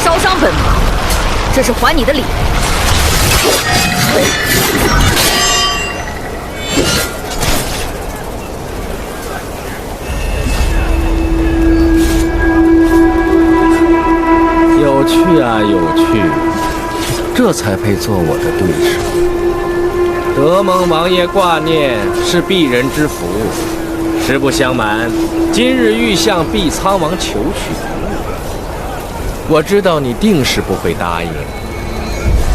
烧伤本王，这是还你的礼。有趣啊，有趣，这才配做我的对手。德蒙王爷挂念是鄙人之福，实不相瞒，今日欲向毕苍王求取一物，我知道你定是不会答应，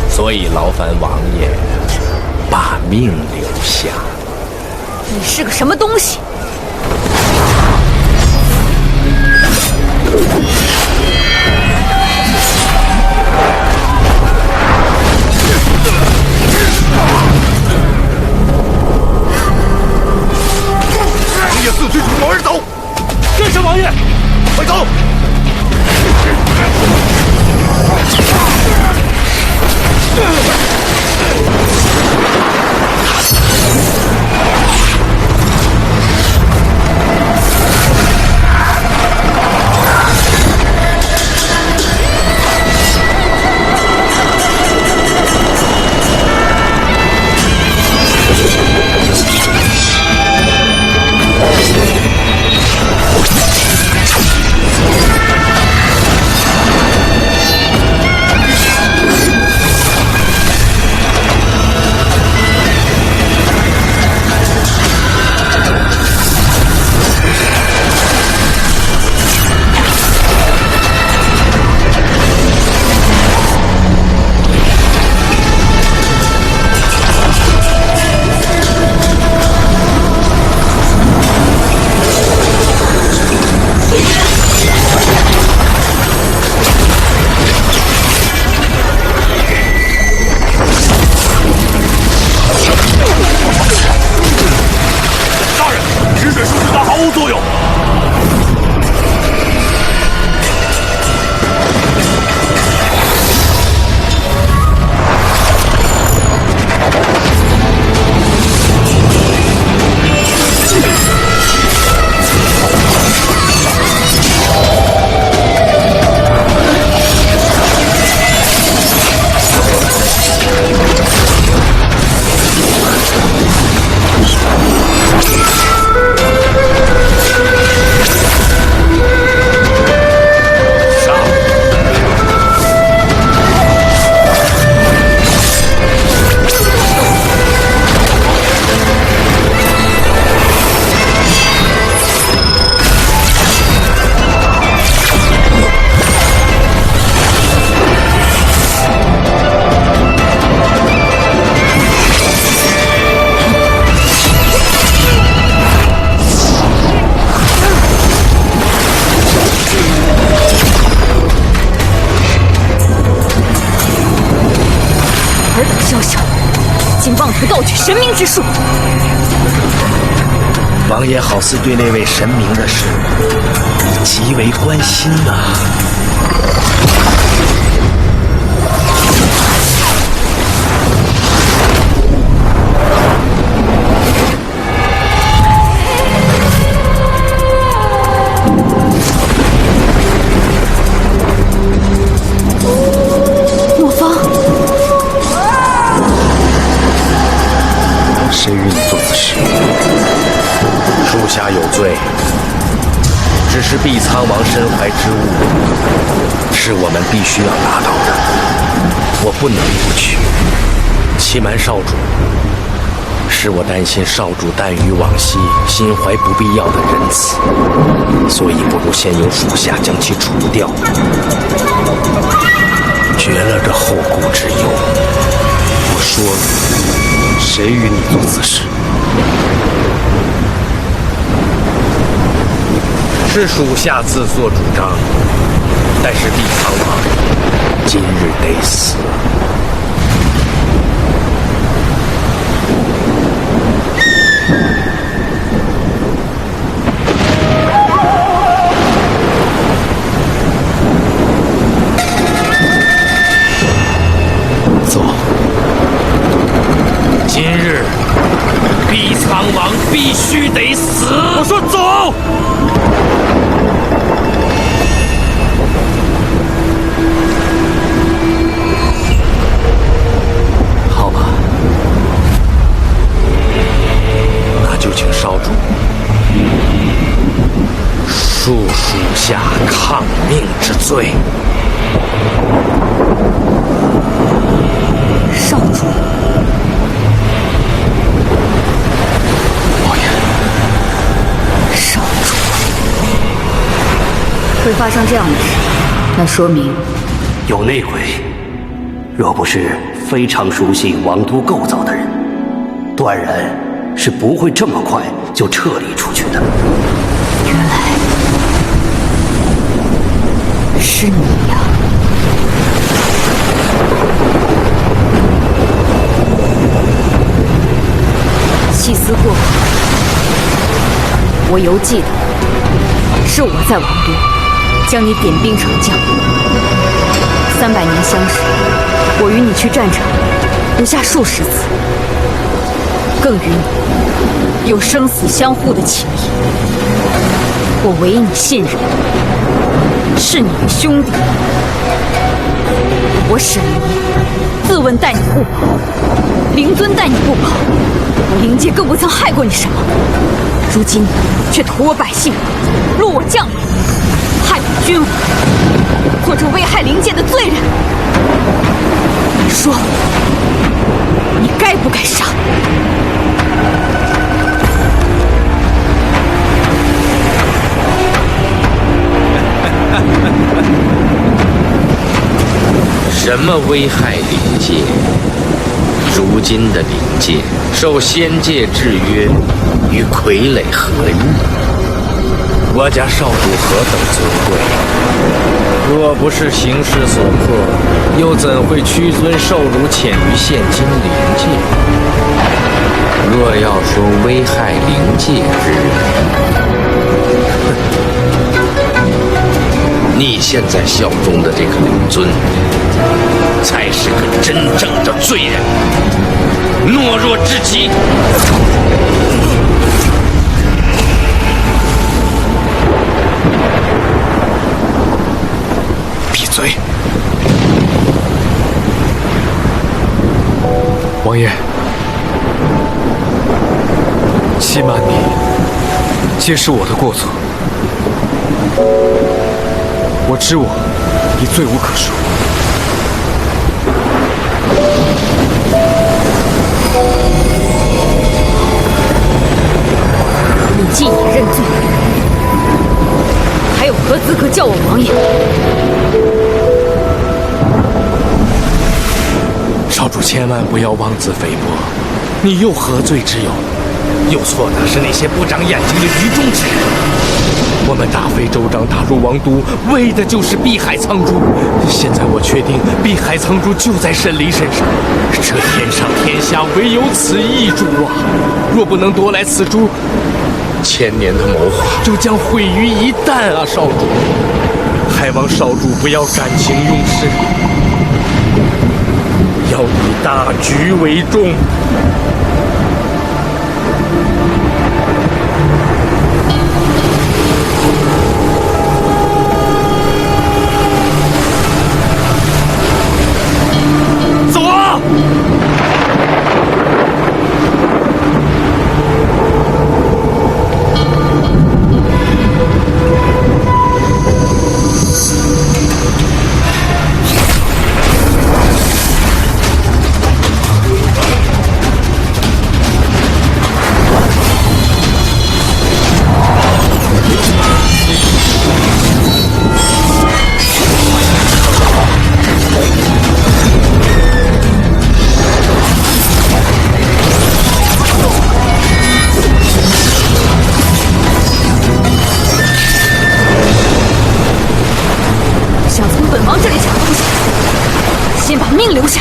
所以劳烦王爷把命留下。你是个什么东西？也四驱往而走。跟上王爷，快走！盗取神明之术。王爷好似对那位神明的事极为关心啊。莫方，谁与你做此事？属下有罪，只是毕苍王身怀之物，是我们必须要拿到的，我不能不去。欺瞒少主，是我担心少主耽于往昔，心怀不必要的仁慈，所以不如先由属下将其除掉，绝了这后顾之忧。我说了，谁与你做此事？是属下自作主张，但是毕苍王今日得死。走，今日毕苍王必须得死。我说走。罪。少主，王爷，少主，会发生这样的事，那说明有内鬼。若不是非常熟悉王都构造的人，断然是不会这么快就撤离出去的。原来是你呀！细思过往，我犹记得，是我在王都将你点兵成将。300年相识，我与你去战场，不下数十次，更与你有生死相护的情谊。我唯你信任，是你的兄弟。我沈离自问待你不薄，灵尊待你不薄，我灵界更不曾害过你什么，如今却屠我百姓，戮我将领，害我君王，做这危害灵界的罪人。你说，你该不该杀？什么危害灵界？如今的灵界受仙界制约，与傀儡何异？我家少主何等尊贵，若不是形势所迫，又怎会屈尊受辱潜于现今灵界？若要说危害灵界之人，你现在效忠的这个灵尊，才是个真正的罪人，懦弱至极。闭嘴！王爷，欺瞒你，皆是我的过错。我知我已罪无可恕。你既已认罪，还有何资格叫我王爷？少主千万不要妄自菲薄，你又何罪之有？有错的是那些不长眼睛的愚忠之人。我们大费周章打入王都，为的就是碧海苍珠。现在我确定，碧海苍珠就在沈离身上。这天上天下唯有此一珠啊！若不能夺来此珠，1000年的谋划就将毁于一旦啊！少主，还望少主不要感情用事，要以大局为重。留下。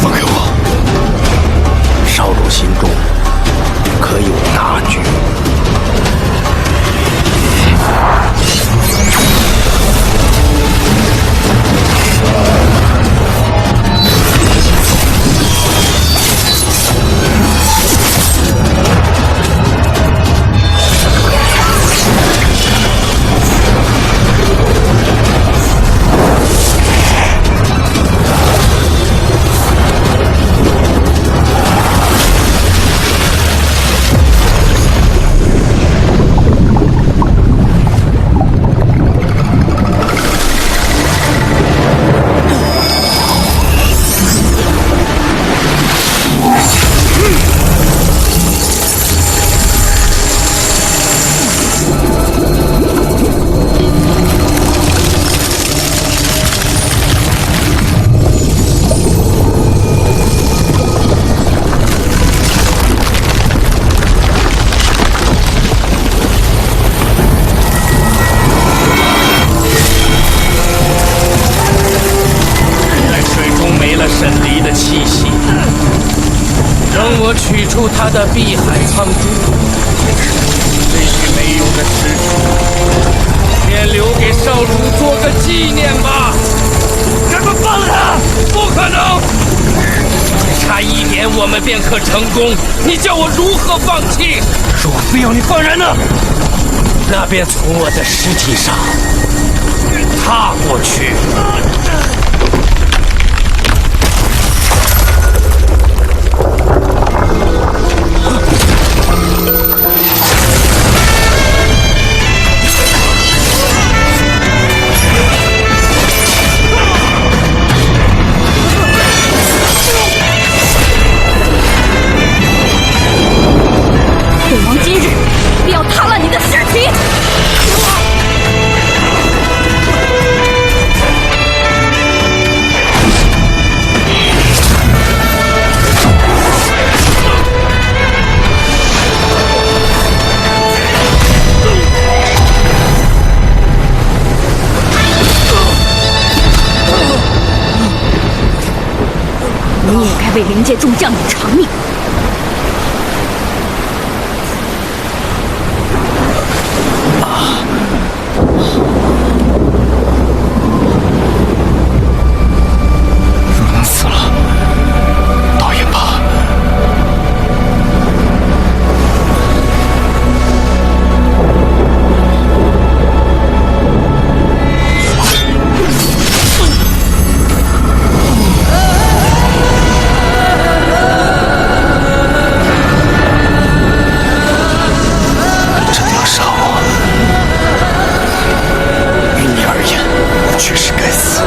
放开我！少主心中可有大局？他的碧海苍珠，这具没用的尸体，便留给少主做个纪念吧。人们放了他！不可能！只差一点，我们便可成功。你叫我如何放弃？若非要你放人呢？那便从我的尸体上踏过去。本王今日必要踏烂你的尸体！你也该为灵界众将领偿命。若能死了，倒也罢。真的要杀我？于你而言，我确实该死。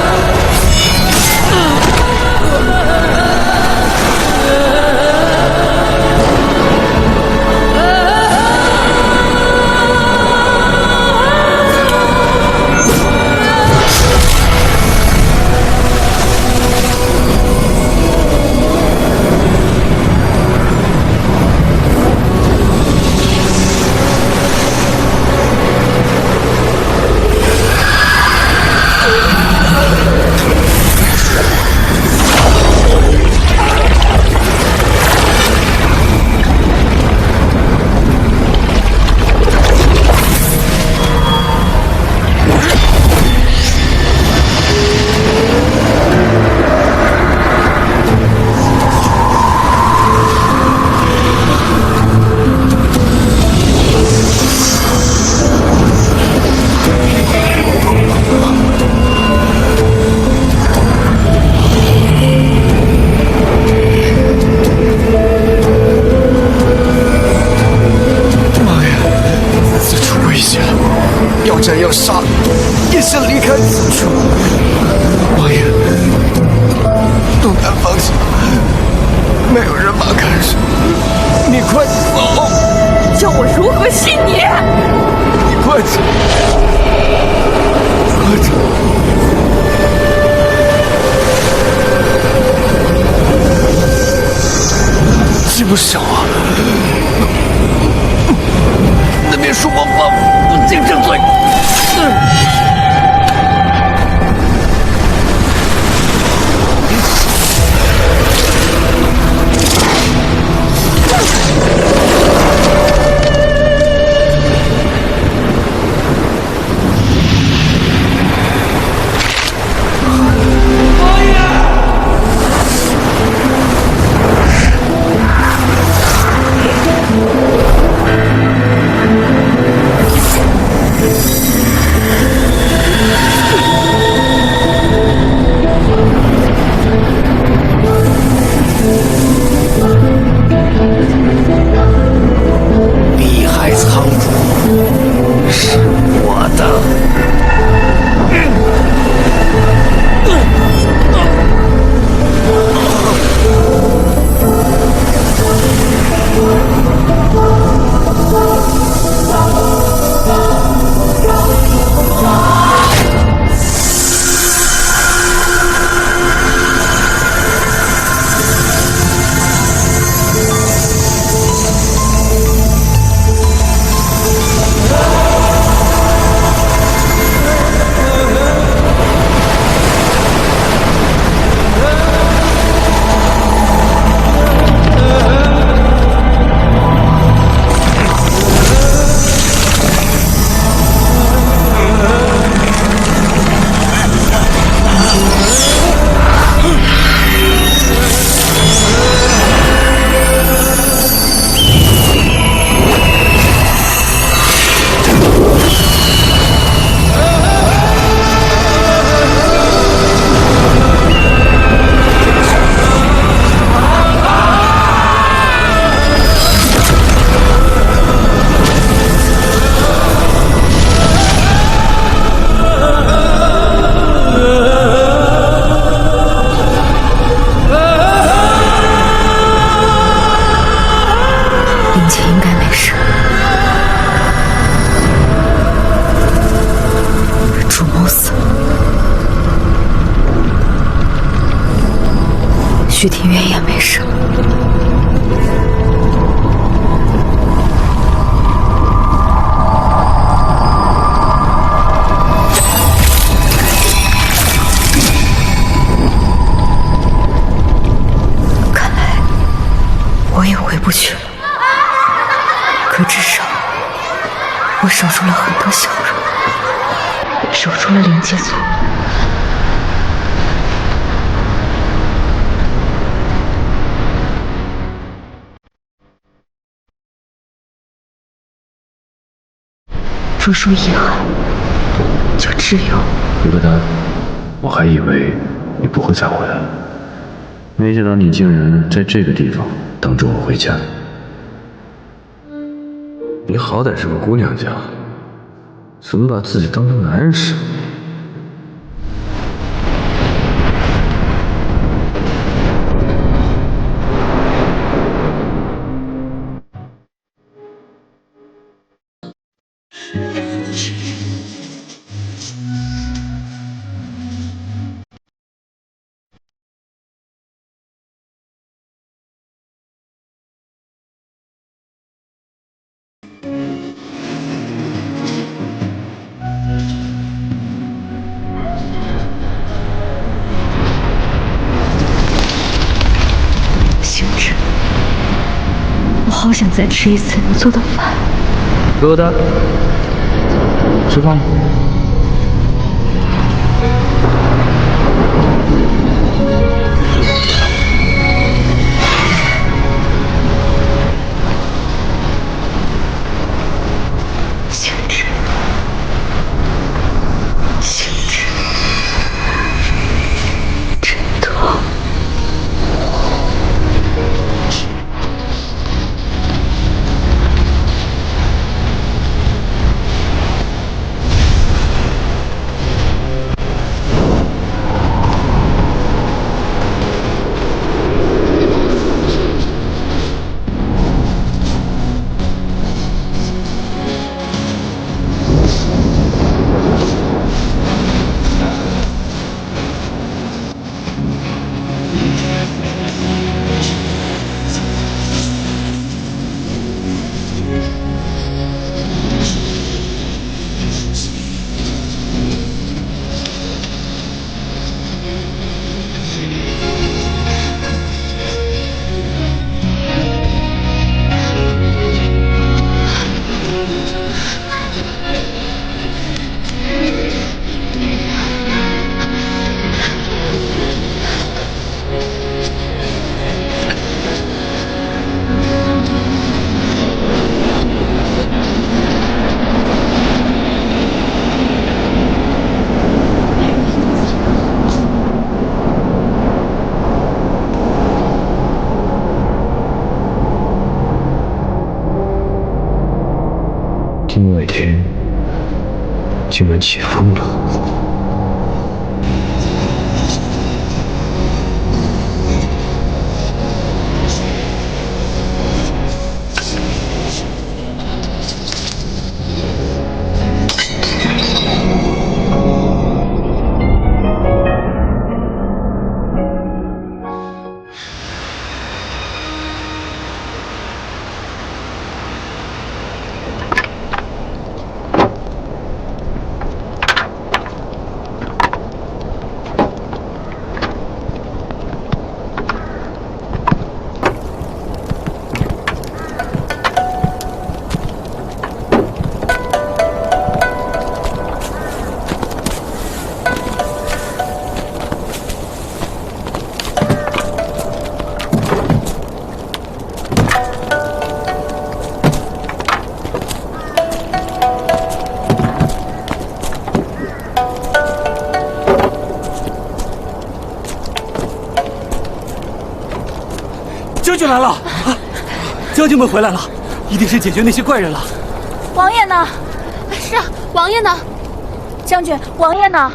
要战要杀，也想离开此处。王爷，不敢放弃，没有人马看守，你快走！叫我如何信你？你快走！快走！既不小啊！那边说王法不敬正罪。林姐应该没事。主谋死了，徐庭月也没事了。看来我也回不去了。可至少，我守住了很多笑容，守住了灵界族。若说遗憾，就只有李克丹，我还以为你不会再回来了，没想到你竟然在这个地方等着我回家。你好歹是个姑娘家，怎么把自己当成男人使？星辰，我好想再吃一次你做的饭。疙瘩，吃饭。星辰，星辰，真痛。今晚天竟然起风了。将军来了！啊，将军们回来了，一定是解决那些怪人了。王爷呢？是啊，王爷呢？将军，王爷呢？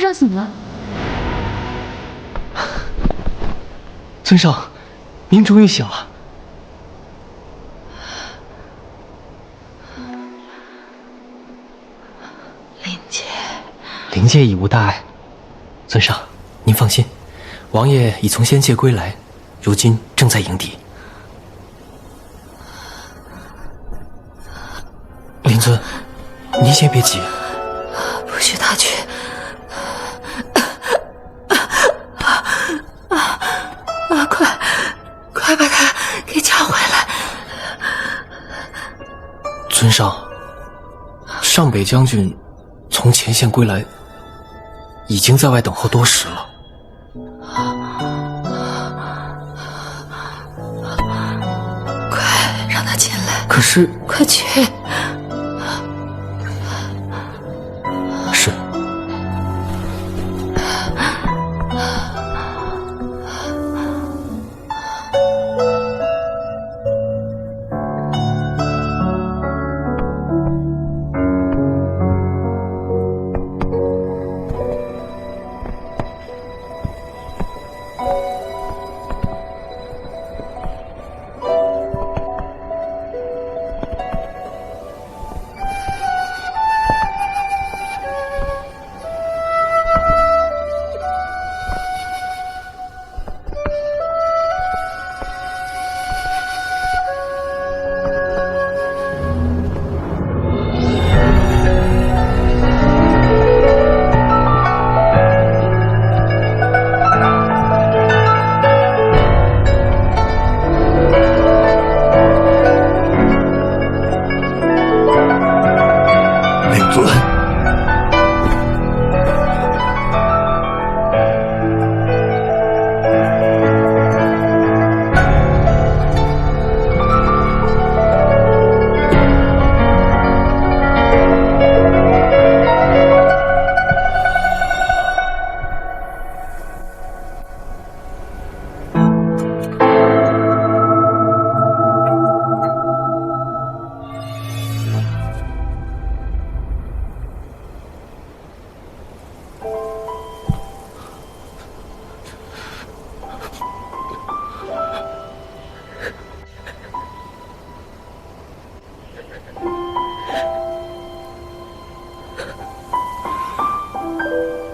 上醒了。尊上，您终于醒了。灵界已无大碍，尊上，您放心，王爷已从仙界归来，如今正在营地。灵尊，您先别急，不许他去！快把他给叫回来！尊上，上北将军从前线归来，已经在外等候多时了。快让他进来！可是，快去！是。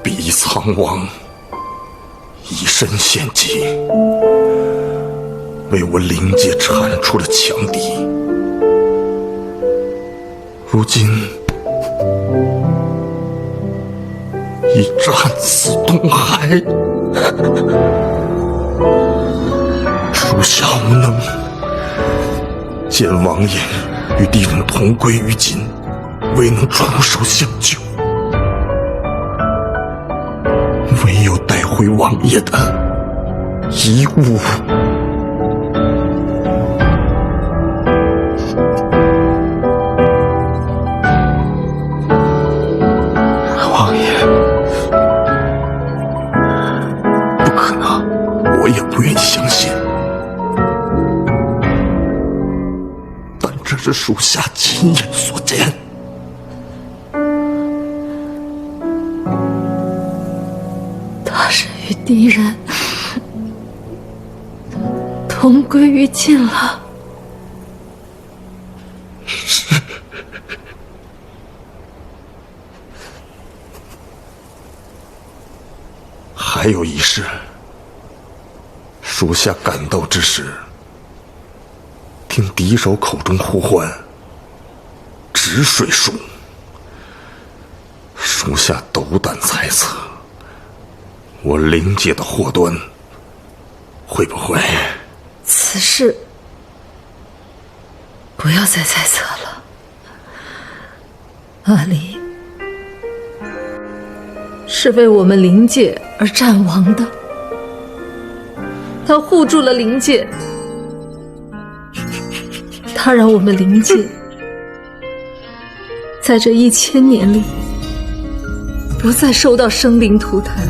逼苍王以身献祭，为我灵界铲除了强敌。如今已战死东海，属下无能，见王爷与敌人同归于尽，未能出手相救，唯有带回王爷的遗物。王爷，不可能，我也不愿意相信，但这是属下亲眼所见。他是与敌人同归于尽了。是。还有一事，属下赶到之时，听敌手口中呼唤止水术，属下斗胆猜测，我灵界的祸端会不会？此事不要再猜测了。阿离是为我们灵界而战亡的，他护住了灵界，他让我们灵界在这1000年里不再受到生灵涂炭。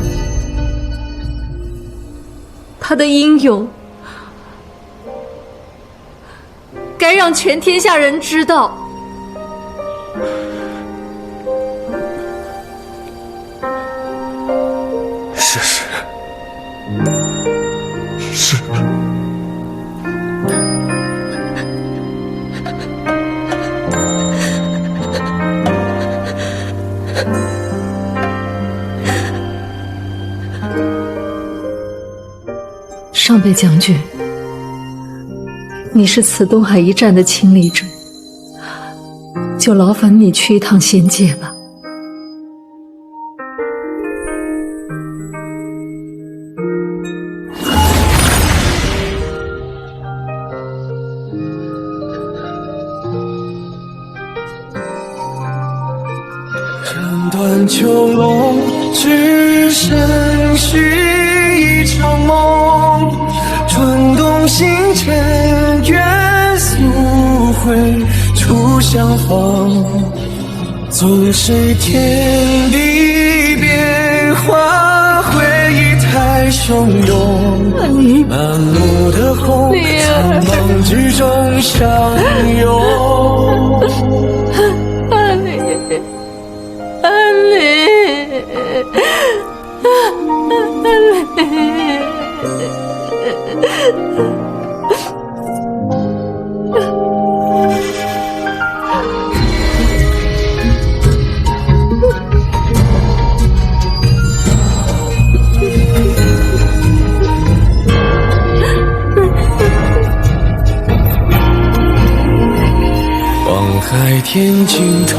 他的英勇该让全天下人知道。北将军，你是此东海一战的亲历者，就劳烦你去一趟仙界吧。斩断囚笼，只剩续一场梦。转动星辰，愿速回初相逢。纵使天地变化，回忆太汹涌。满目的红，苍茫之中相拥。安妮，安妮，安妮。望海天尽头，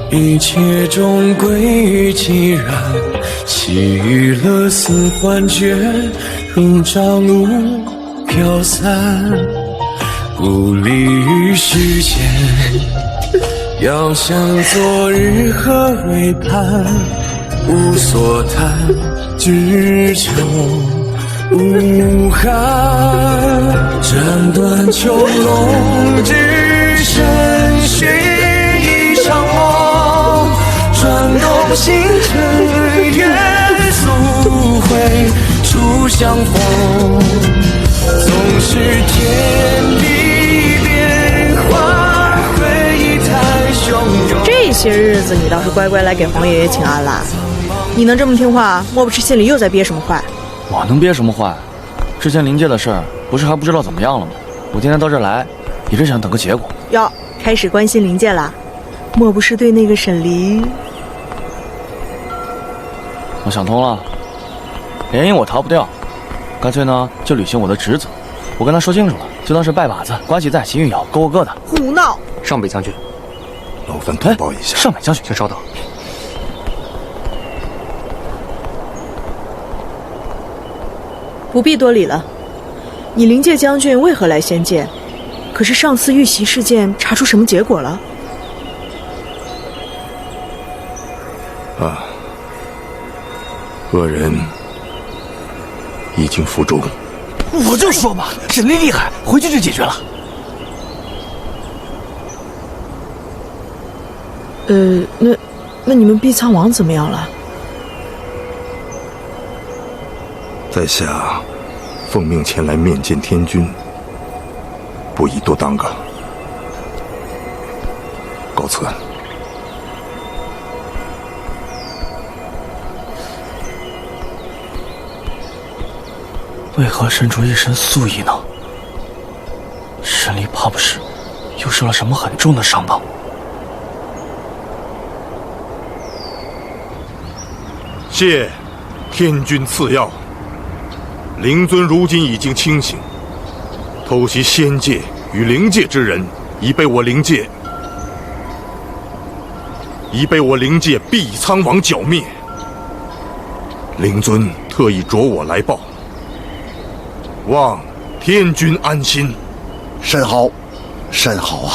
一切终归于寂然。其余乐似幻觉，如朝露飘散，孤立于世间。遥想昨日何为盼，无所谈，只求无憾。斩断囚笼，只剩续一场梦。转动星辰，愿速回初相逢。纵使天地变化，回忆太汹涌。这些日子你倒是乖乖来给黄爷爷请安啦。你能这么听话，莫不是心里又在憋什么坏？我能憋什么坏？之前灵界的事儿，不是还不知道怎么样了吗？我今天到这儿来，也是想等个结果。哟，开始关心灵界啦？莫不是对那个沈离？我想通了，联姻我逃不掉，干脆呢就履行我的职责。我跟他说清楚了，就当是拜把子，关系在，行运有，各过各的。胡闹！上北将军，劳烦通报一下。上北将军，请稍等。不必多礼了。你灵界将军为何来仙界？可是上次遇袭事件查出什么结果了？恶人已经伏诛。我就说嘛，沈离厉害，回去就解决了。那你们碧苍王怎么样了？在下奉命前来面见天君，不宜多耽搁。告辞。为何伸出一身素衣呢？沈离怕不是又受了什么很重的伤吧？谢天君赐药。灵尊如今已经清醒，偷袭仙界与灵界之人已被我灵界碧苍王剿灭。灵尊特意着我来报，望天君安心。甚好，甚好啊！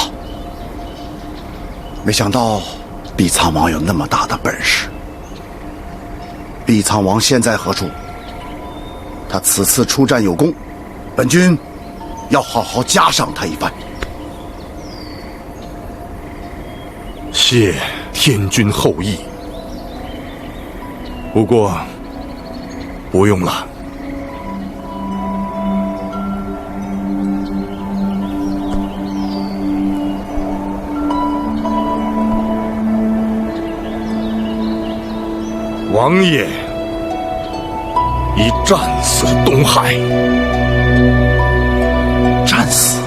没想到碧苍王有那么大的本事。碧苍王现在何处？他此次出战有功，本君要好好嘉赏他一番。谢天君厚意，不过不用了。王爷已战死东海。战死？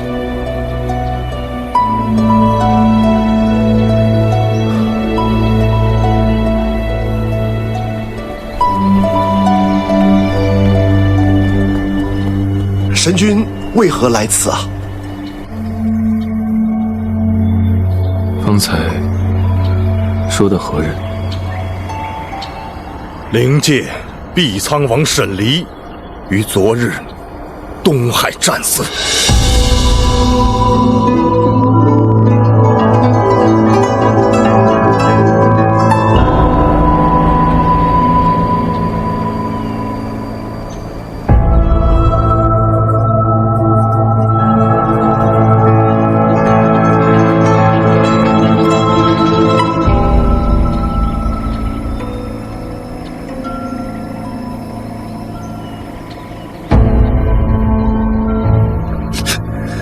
神君为何来此啊？方才说的何人？灵界毕苍王沈离于昨日东海战死。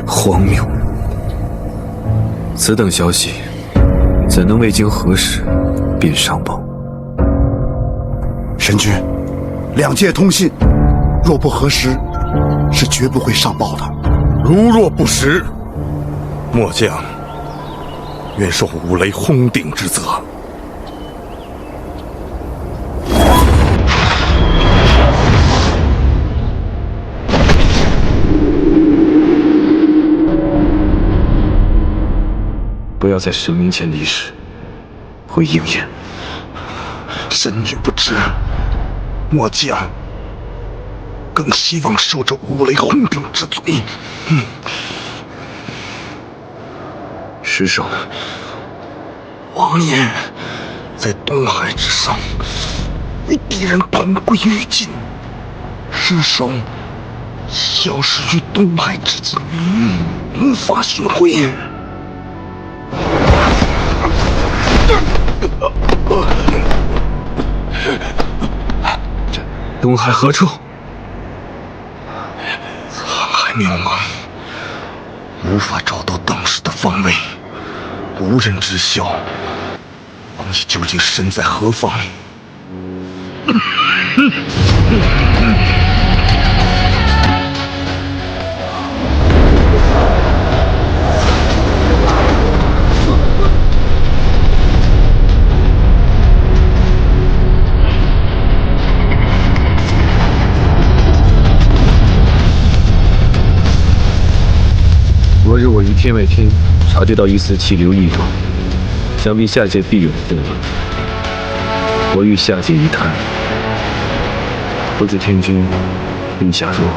荒谬！此等消息，怎能未经核实便上报？神君，两界通信，若不核实，是绝不会上报的。如若不实，末将愿受五雷轰顶之责。不要在神明前离世，会应验。神君不知，末将更希望受着五雷轰顶之罪。尸首，王爷在东海之上与敌人同归于尽，尸首消失于东海之境，无法寻回。东海何处？沧海渺茫，无法找到当时的方位，无人知晓王爷究竟身在何方。昨日我于天外天察觉到一丝气流异状，想必下界必有震动。我欲下界一探，不知天君意下如何？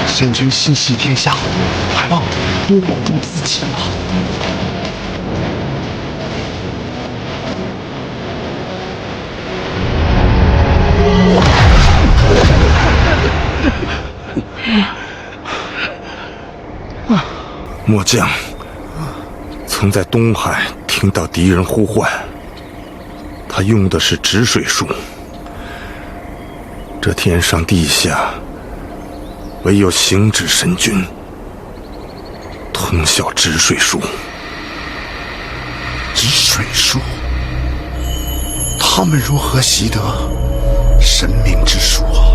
神君心系天下，还望多保重自己吧。末将曾在东海听到敌人呼唤，他用的是止水术。这天上地下，唯有行止神君通晓止水术。止水术，他们如何习得神明之术啊？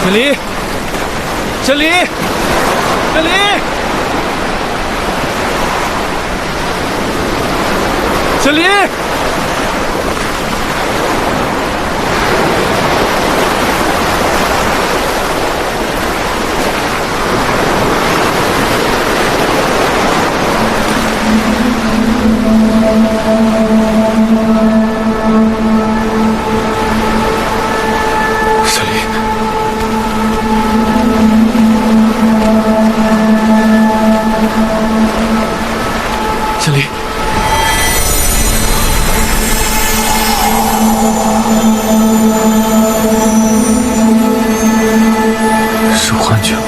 沈离，沈离，沈离，沈离！沈离。沈离，是幻觉吗？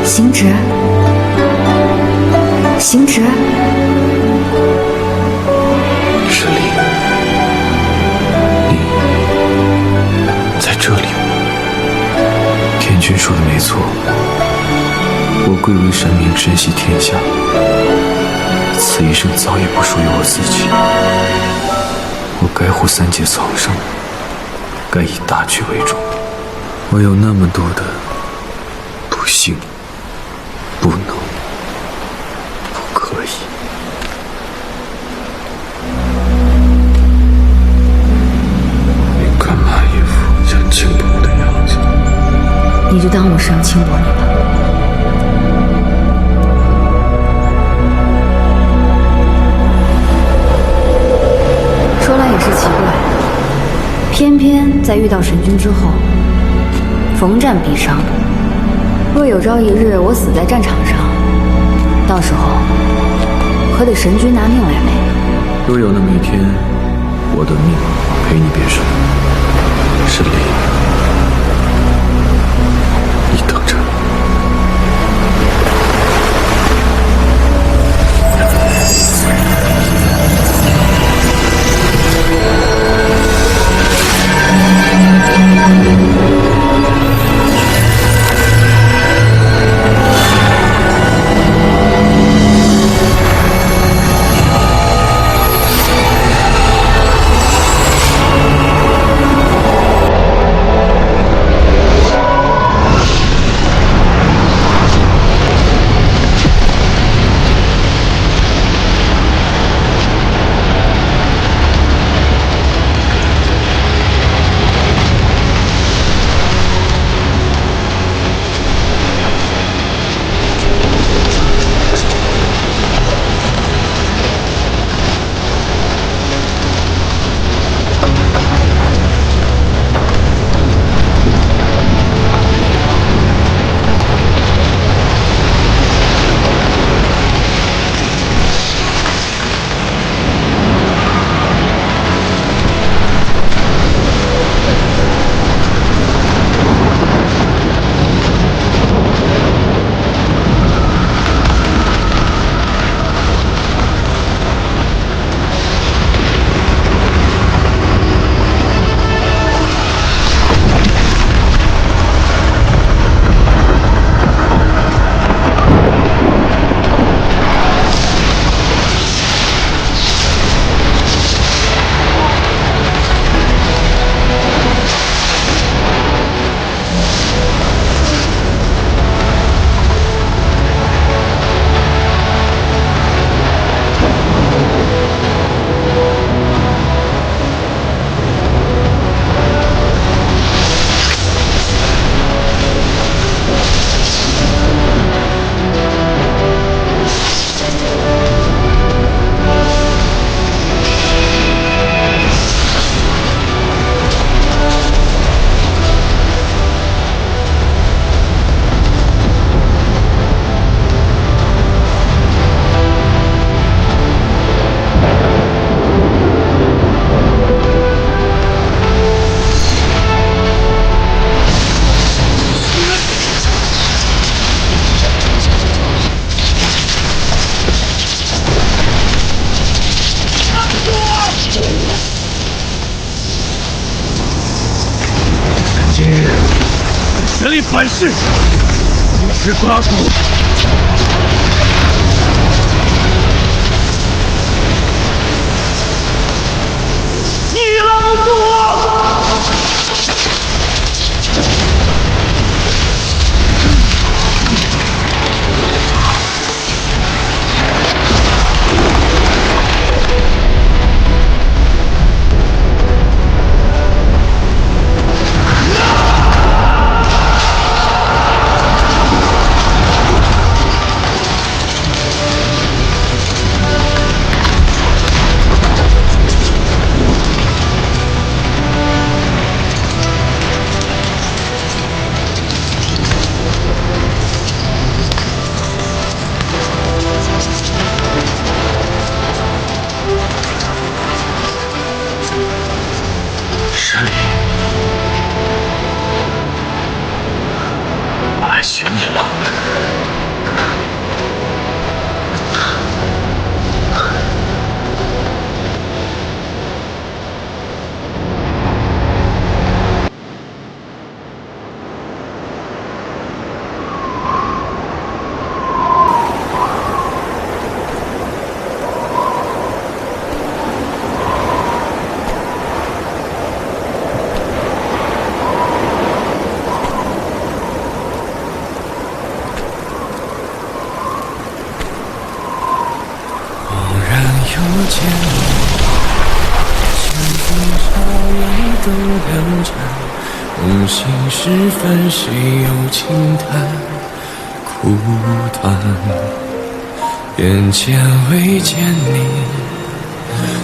行止。行止。神灵，你在这里吗？天君说的没错，我贵为神明，珍惜天下，此一生早已不属于我自己。我该护三界苍生，该以大局为重。我有那么多的不幸、不能、不可以。你干嘛一副想轻薄我的样子？你就当我是要轻薄你吧。说来也是奇怪，偏偏在遇到神君之后，逢战必伤。若有朝一日我死在战场上，到时候可得神君拿命来赔。若有那么一天，我的命陪你变神，神灵，你等着。神力反噬，玉石刮骨。你老多！神灵，我来寻你了。两盏，梦醒时分，谁又轻叹苦短？眼前未见你，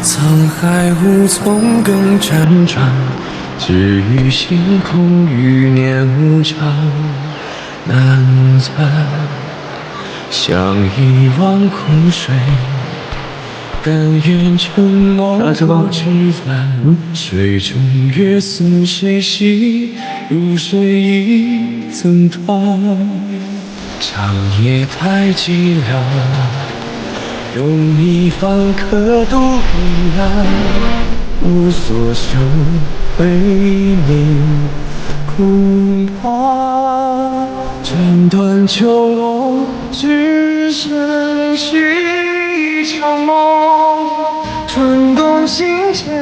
沧海无从更辗转，只余星空余念无常难暂。像一汪苦水，甘愿沉默不知返。水中月诉谁系，如水一层窗。长夜太寂寥，用一方刻度平安，无所求，为你苦怕。斩断秋落，只剩续一场梦。春冬心间，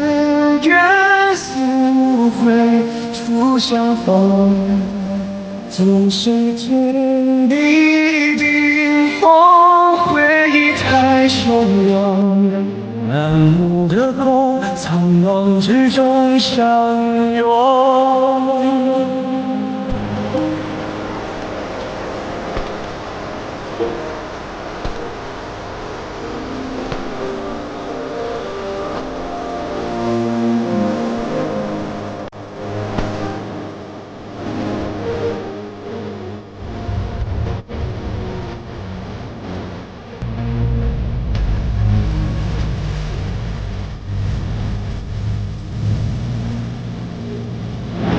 愿溯回初相逢。总是天地冰封，回忆太汹涌。满目的空，苍茫之中相拥。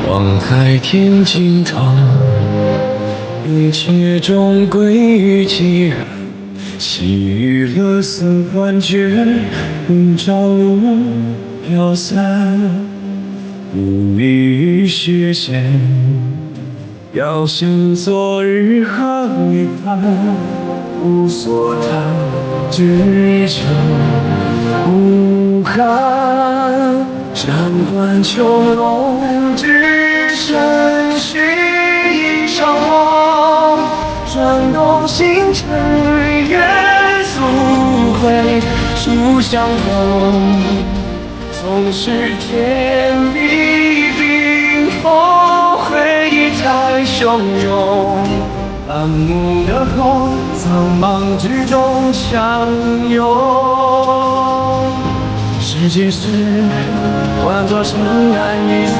望海天尽头，一切终归于寂然。细雨了似幻觉，朝露飘散。无力于视线，遥想昨日和你盼。无所谈，只求无憾。斩断秋浓，只剩续一场梦。转动星辰，愿溯回初相逢。总是天地冰封，回忆太汹涌。满目的空，苍茫之中相拥。世界是换作尘埃一层，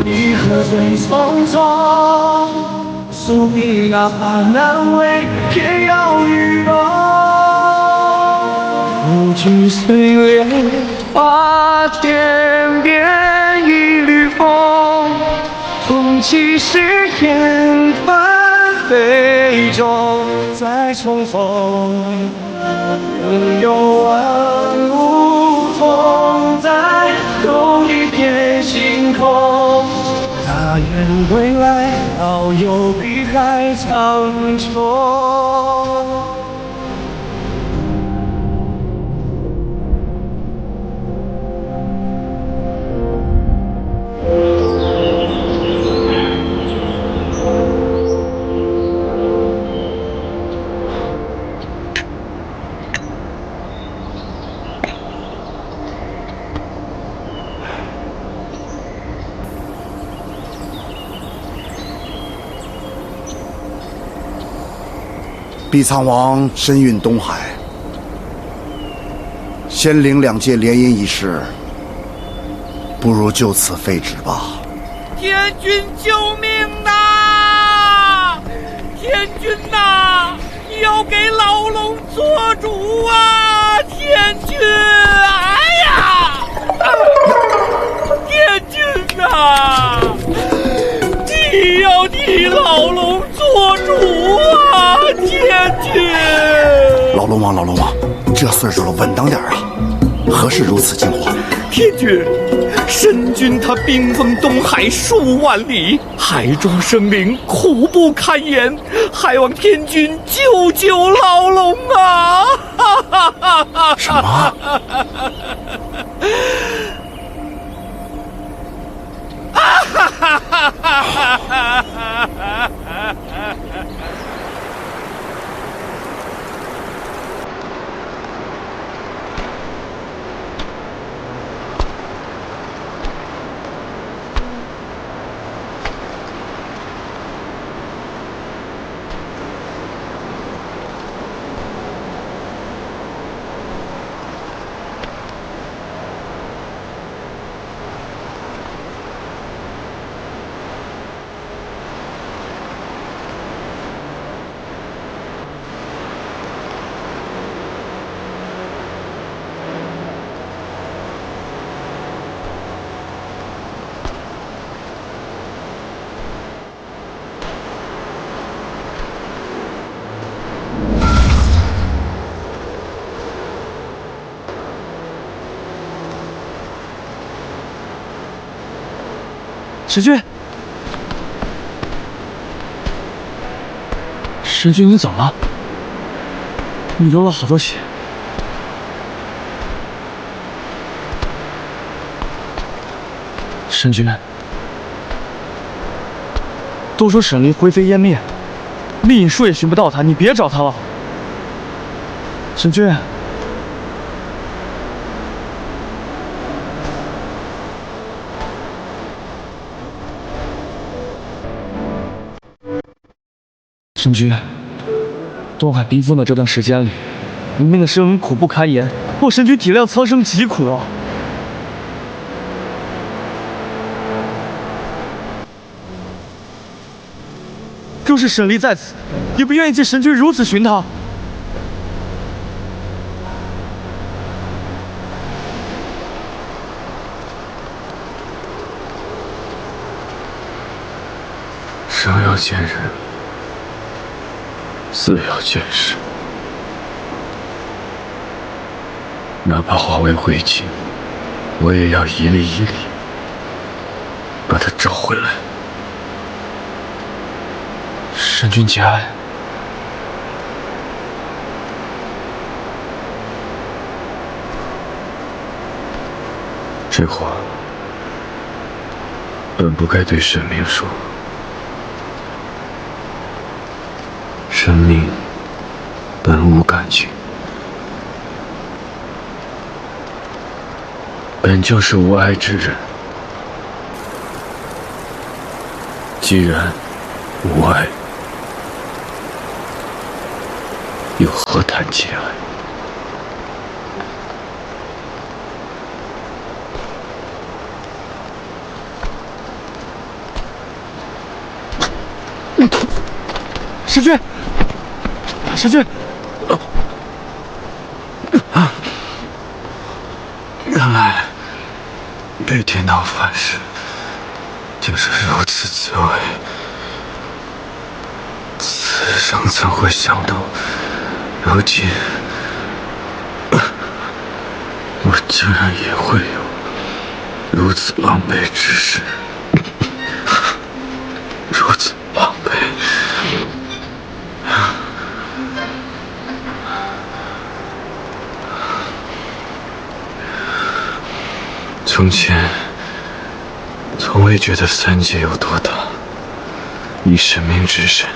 离合最匆匆。宿命哪怕难为，偏要与共。不惧岁月，化天边一缕风。风起时烟翻飞中，再重逢。仍有万物同在，同一片星空。他愿归来，遨游碧海苍穹。碧苍王身运东海，仙灵两界联姻一事，不如就此废止吧。天君救命呐！天君呐，你要给老龙做主啊！天君，哎呀，天君呐，你要替老龙做主啊！天君，老龙王，这岁数了，稳当点啊！何事如此惊慌？天君，神君他兵锋东海数万里，海中生灵苦不堪言，还望天君救救老龙啊！什么？神君，神君，你怎么了？你流了好多血。神君，都说沈离灰飞烟灭，丽影术也寻不到他，你别找他了。神君。神君，东海冰封的这段时间里，你命的生灵苦不堪言，我神君体谅苍生疾苦啊！若是沈离在此，也不愿意见神君如此寻他。生要见人，死要见尸，哪怕化为灰烬，我也要一粒一粒把他找回来。神君节哀。这话本不该对神明说。神明本无感情，本就是无爱之人。既然无爱，又何谈节哀？神君，神君，原来被天道反噬，竟是如此滋味。此生怎会想到，如今我竟然也会有如此狼狈之事，如此狼狈。从前从未觉得三界有多大，以神明之身，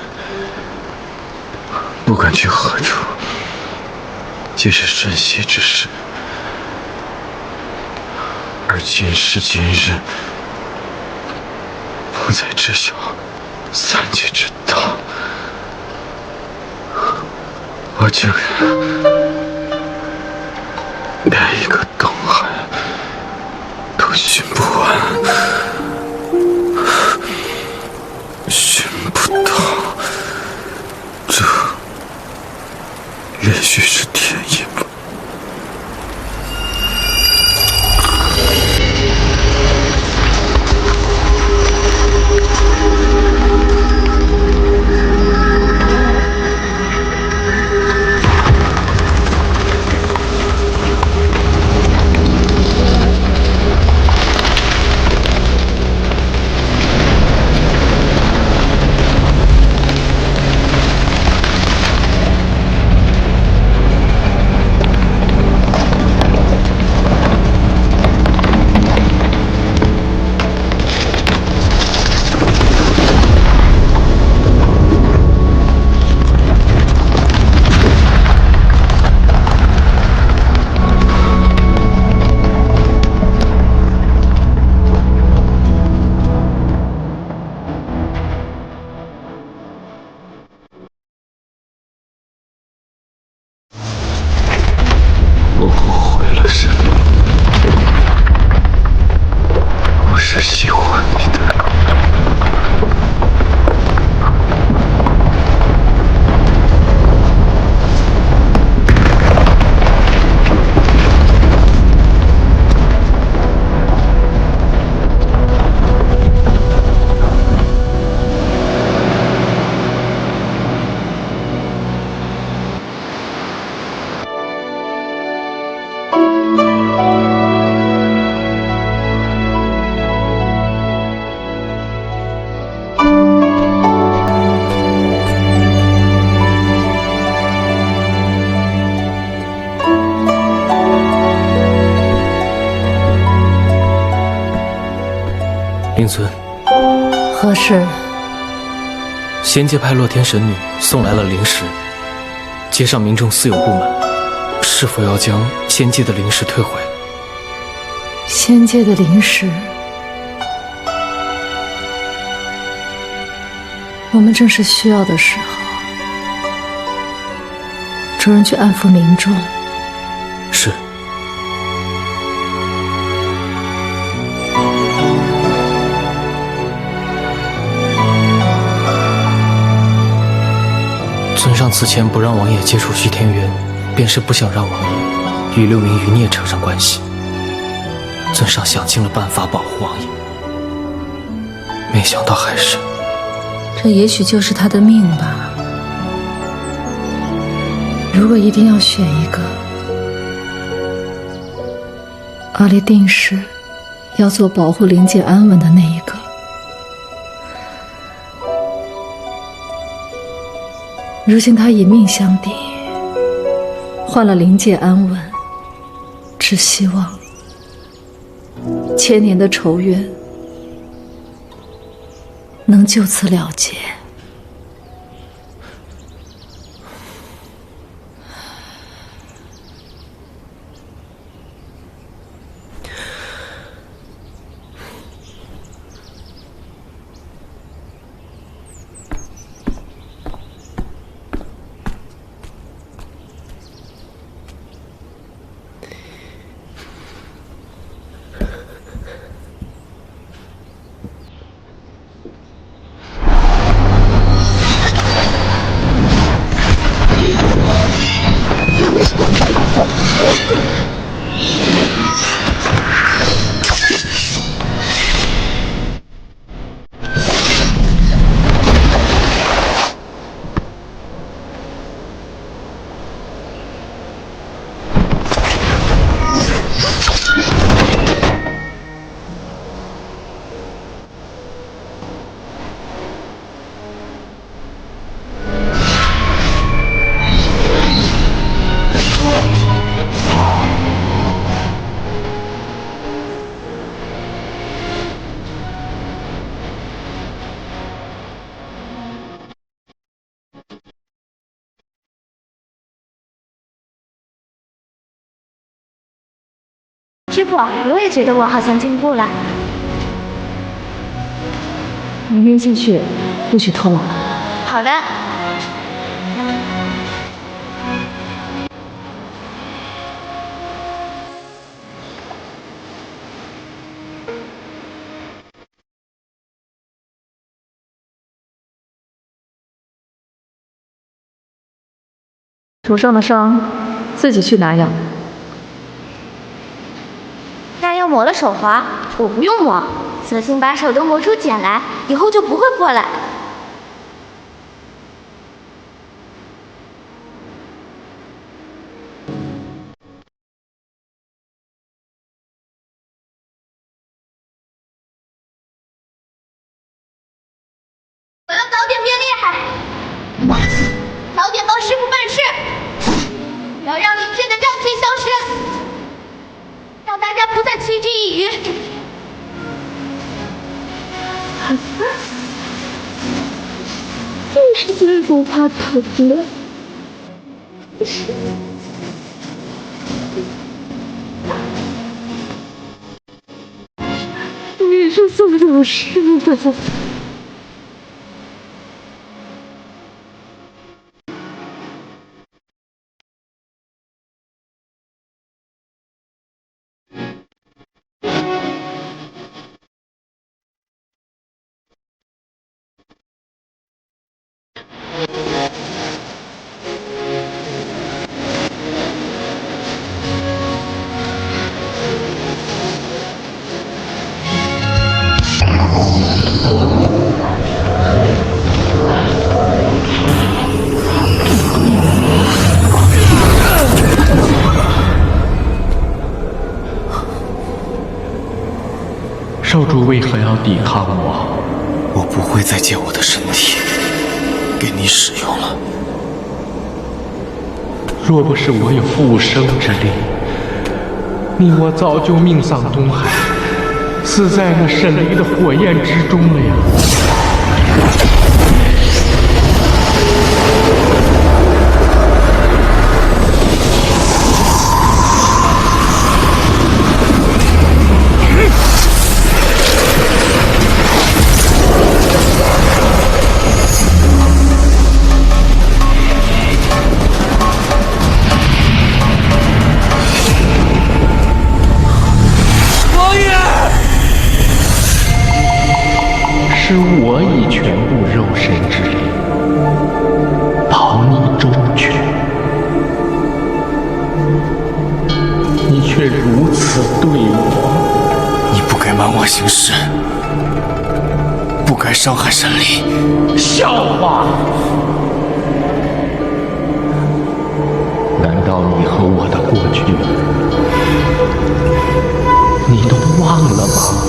不管去何处，皆是瞬息之事。而今时今日，不再知晓三界之大，我竟然连一个东海都寻不完，寻不到，这也许是天意吧。令尊，何事？仙界派洛天神女送来了灵石，街上民众似有不满，是否要将仙界的灵石退回？仙界的灵石，我们正是需要的时候。主人去安抚民众。是。尊上此前不让王爷接触虚天渊，便是不想让王爷与6名余孽扯上关系。尊上想尽了办法保护王爷，没想到还是……这也许就是他的命吧。如果一定要选一个，阿离定是要做保护灵界安稳的那一个。如今他以命相抵，换了灵界安稳，只希望千年的仇怨能就此了结。师傅，我也觉得我好像进步了。明天进去，不许偷懒。好的。手上的伤，自己去拿药。那要抹了手滑，我不用抹，索性把手都磨出茧来，以后就不会破了。我要早点变厉害，早点帮师傅办事，要让灵界的瘴气消失。让大家不再嗤之以鼻。师傅怕疼了。你是送走师的。少主为何要抵抗我？我不会再借我的身体给你使用了。若不是我有复生之力，你我早就命丧东海，死死在那神离的火焰之中了呀！是我以全部肉身之力保你周全，你却如此对我。你不该瞒我行事，不该伤害神离。笑话！难道你和我的过去，你都忘了吗？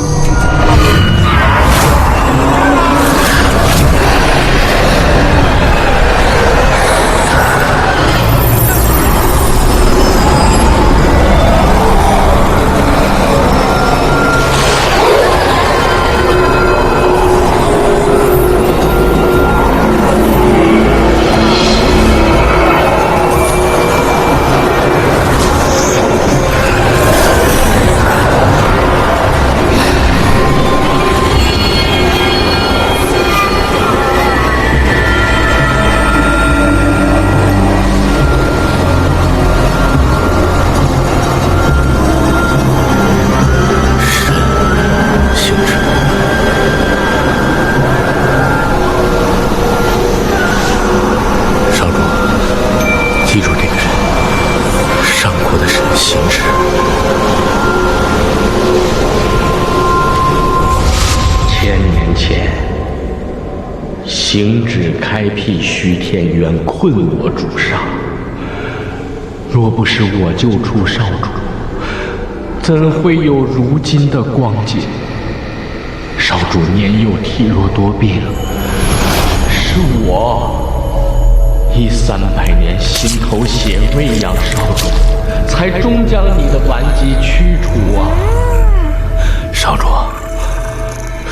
行止开辟虚天渊，困我主上。若不是我救出少主，怎会有如今的光景？少主年幼体弱多病，是我以300年心头血喂养少主，才终将你的顽疾驱除啊！少主，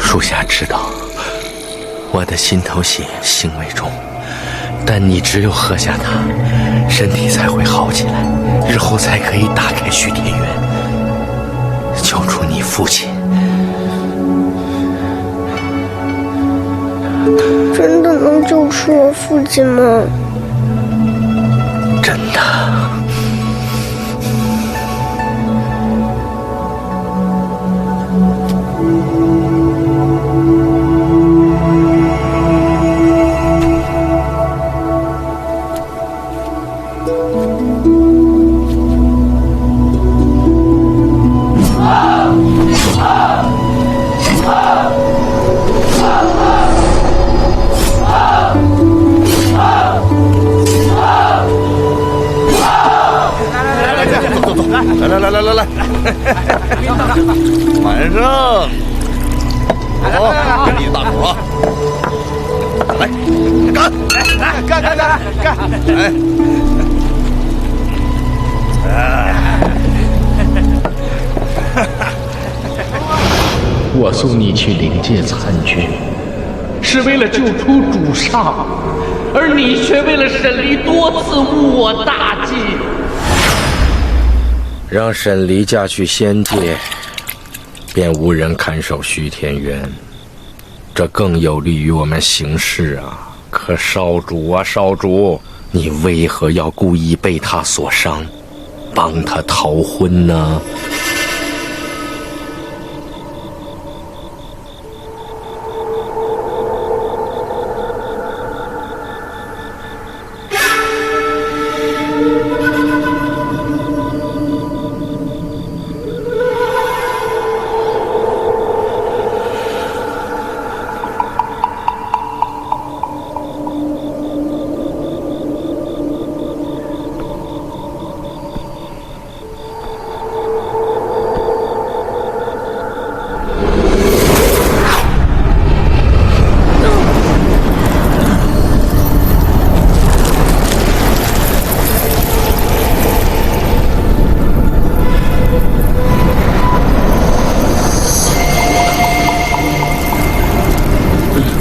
属下知道。我的心头血性未重，但你只有喝下它，身体才会好起来，日后才可以打开虚天渊，救出你父亲。真的能救出我父亲吗？真的。来，晚上，好，跟你大伙，来，干！我送你去灵界参军，是为了救出主上，而你却为了沈离多次误我大计。让沈离嫁去仙界，便无人看守虚天渊，这更有利于我们行事啊！可少主啊，少主，你为何要故意被他所伤，帮他逃婚呢？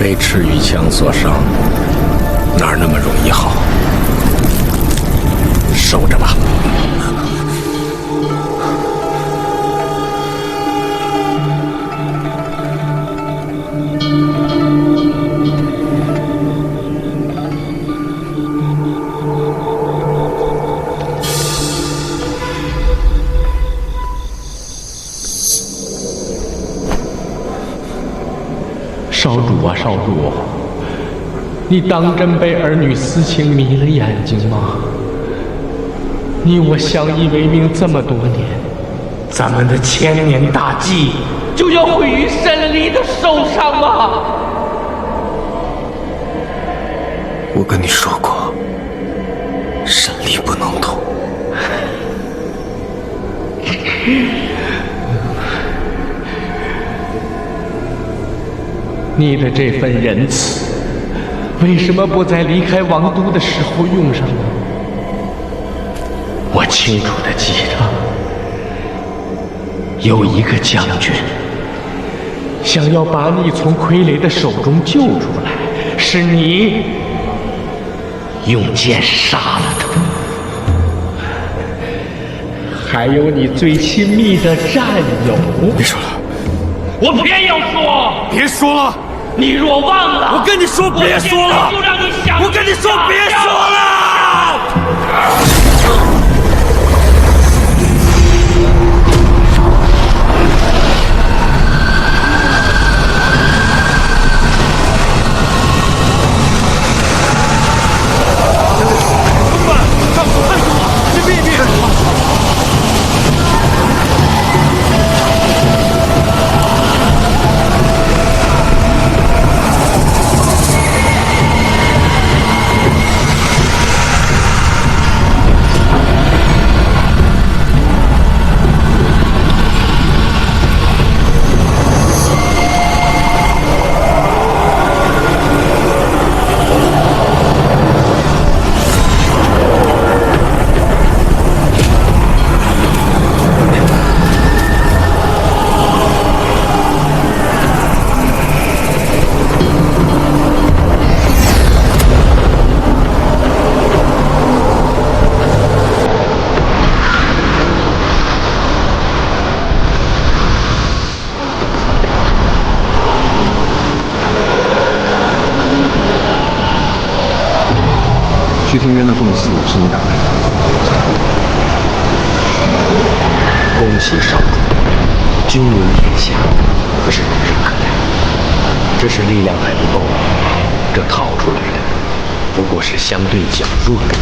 被赤羽枪所伤，哪儿那么容易好？守着吧。少主啊，少主，你当真被儿女私情迷了眼睛吗？你我相依为命这么多年，咱们的千年大计就要毁于申离的手上吗？我跟你说过，申离不能动。你的这份仁慈，为什么不在离开王都的时候用上呢？我清楚地记得，有一个将军想要把你从傀儡的手中救出来，是你用剑杀了他。还有你最亲密的战友。别说了，我偏要说。别说了。你若忘了，我跟你说别说了，就让你想，我跟你说别说了。怎么办？上主太多了，先避一避。徐庭渊的奉祀是你打来的，恭喜少主，君临天下，可是指日可待。只是力量还不够，这套出来的不过是相对较弱的。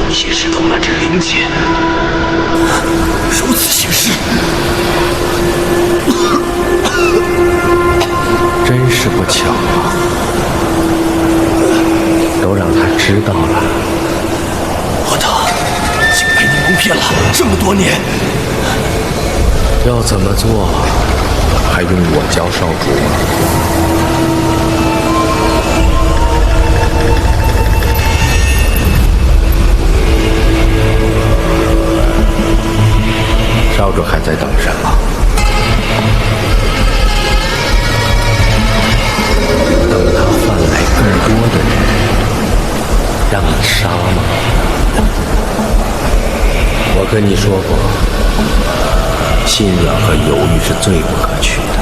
也是动了这灵剑，如此行事，真是不巧啊！都让他知道了，我的竟被你蒙骗了这么多年。要怎么做，还用我教少主吗？少主还在等什么？等他换来更多的人，让你杀吗？我跟你说过，信仰和犹豫是最不可取的。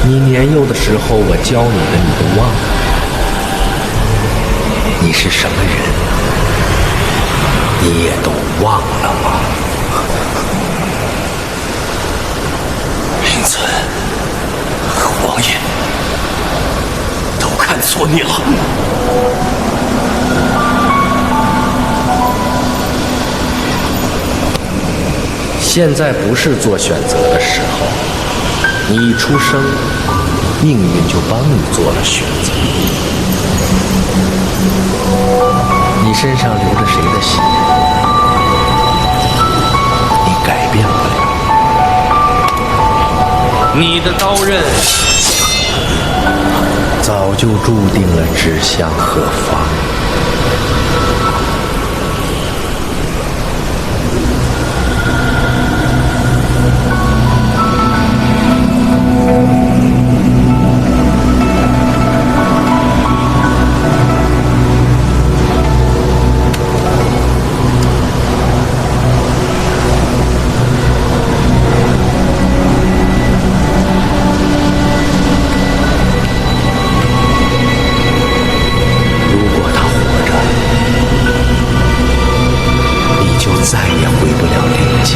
你年幼的时候，我教你的，你都忘了。你是什么人，你也都忘了吗？令尊和王爷都看错你了。现在不是做选择的时候，你一出生，命运就帮你做了选择。你身上流着谁的血，你改变不了。你的刀刃早就注定了指向何方。再也回不了灵界。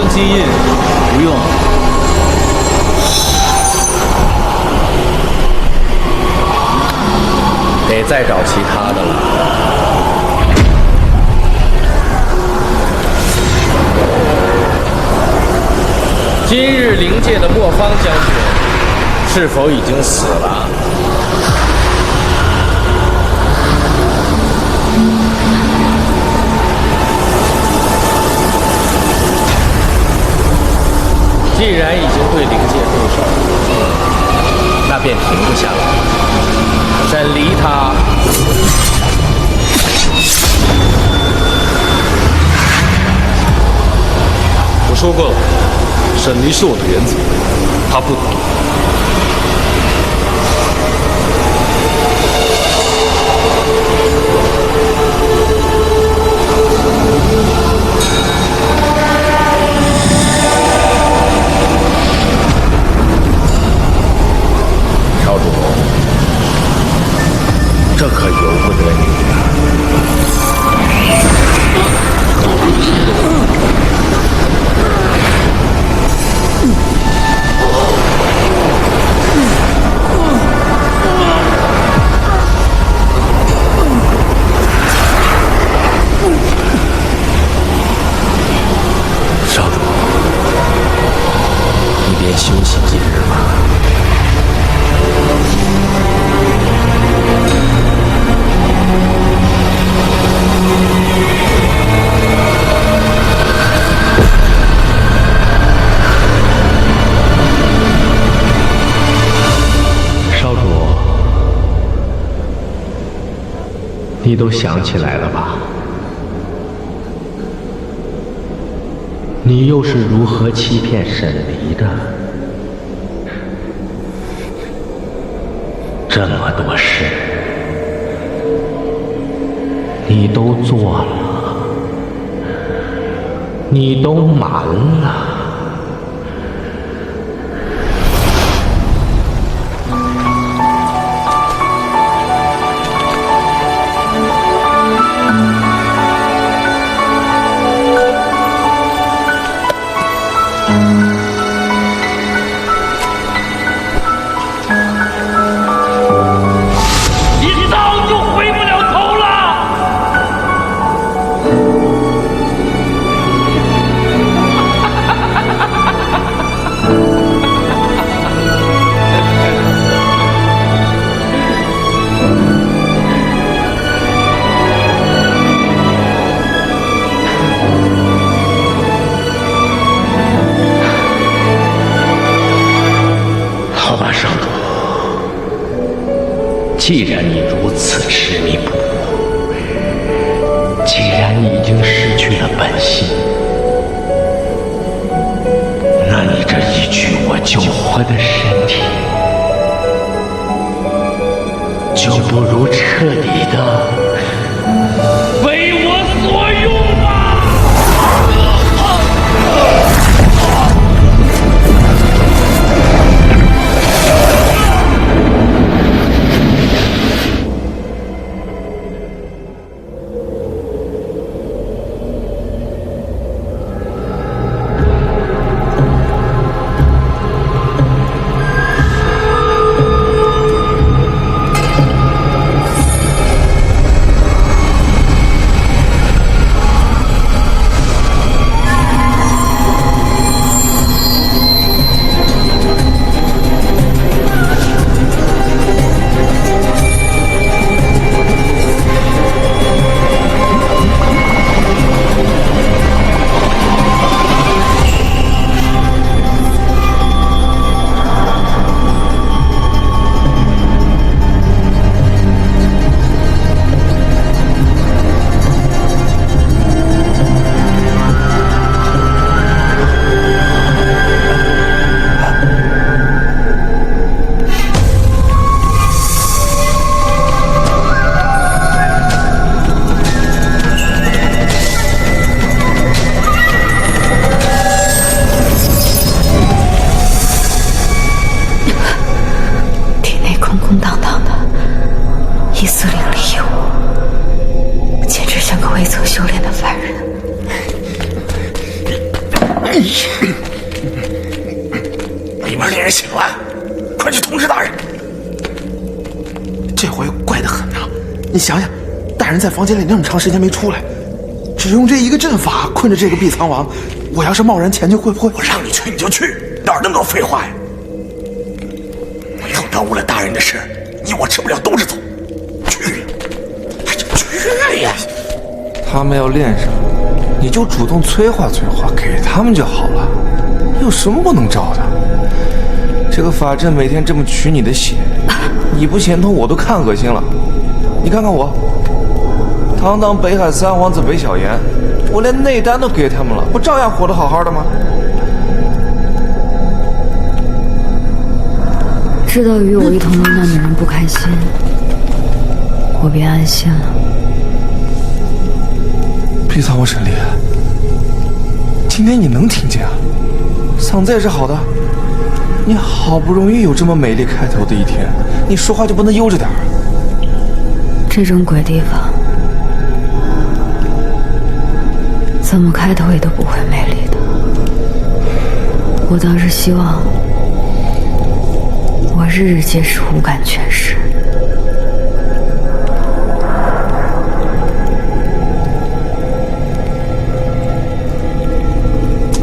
基印不用，得再找其他的了。今日灵界的莫方将军是否已经死了？既然已经对灵界动手，那便停不下来，审离他。我说过了，审离是我的原则，他不懂。少主，这可由不得你呀！少主，你便休息几日吧。少主，你都想起来了吧？你又是如何欺骗沈离的？这么多事，你都做了，你都瞒了。既然你如此执迷不悟，既然你已经失去了本心，那你这一具我救活的身体，就不如彻底的为我所用吧。里面猎人醒了，快去通知大人。这回怪得很啊！你想想，大人在房间里那么长时间没出来，只用这一个阵法困着这个碧苍王，我要是贸然前去，会不会？我让你去你就去，哪儿那么多废话呀？以后耽误了大人的事，你我吃不了兜着走。去，去呀！他们要练上，你就主动催化催化，给他们就好了。有什么不能招的？这个法阵每天这么取你的血，你不嫌痛我都看恶心了。你看看我，堂堂北海三皇子北小炎，我连内丹都给他们了，不照样活得好好的吗？知道与我一同落难的人不开心，我便安心了。碧苍王神力，今天你能听见啊？嗓子也是好的。你好不容易有这么美丽开头的一天，你说话就不能悠着点儿？这种鬼地方，怎么开头也都不会美丽的。我倒是希望我日日皆是五感全失。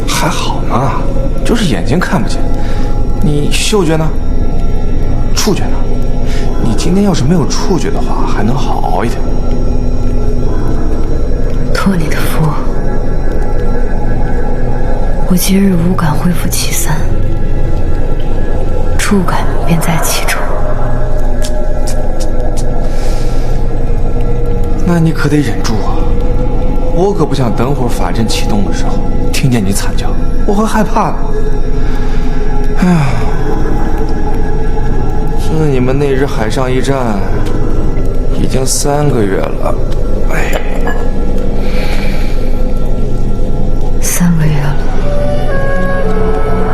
还好嘛，就是眼睛看不见。你嗅觉呢？触觉呢？你今天要是没有触觉的话，还能好熬一点。托你的福，我今日五感恢复其三，触感便在其中。那你可得忍住啊！我可不想等会儿法阵启动的时候听见你惨叫，我会害怕的。哎呀，这你们那日海上一战已经3个月了，哎，3个月了。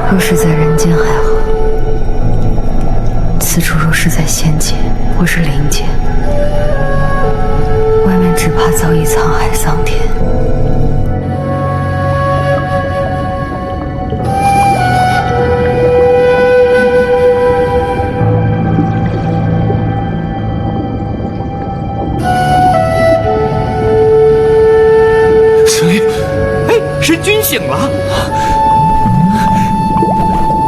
若是在人间还好，此处若是在仙界或是灵界，外面只怕早已沧海桑田。神君醒了！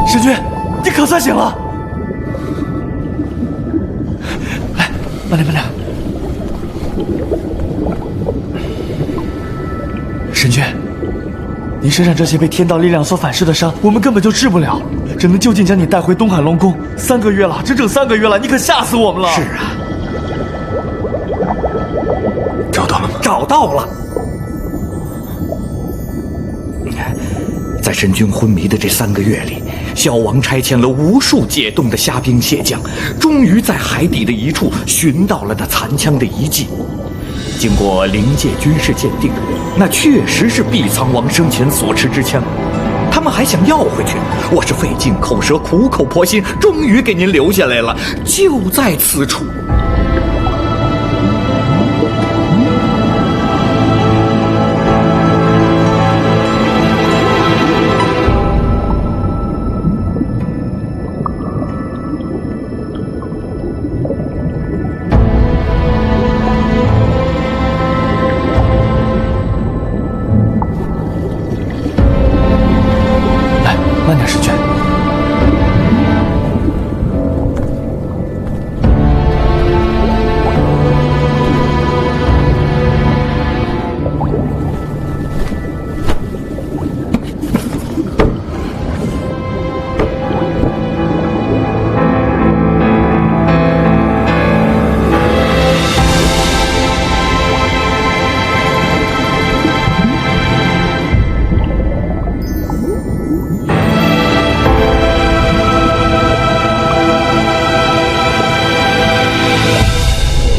神君，你可算醒了！来，慢点，慢点。神君，你身上这些被天道力量所反噬的伤，我们根本就治不了，只能就近将你带回东海龙宫。3个月了，整整3个月了，你可吓死我们了！是啊，找到了。在神君昏迷的这3个月里，小王差遣了无数解冻的虾兵蟹将，终于在海底的一处寻到了那残枪的遗迹。经过灵界军事鉴定，那确实是毕苍王生前所持之枪。他们还想要回去，我是费尽口舌，苦口婆心，终于给您留下来了，就在此处。慢点，石娟。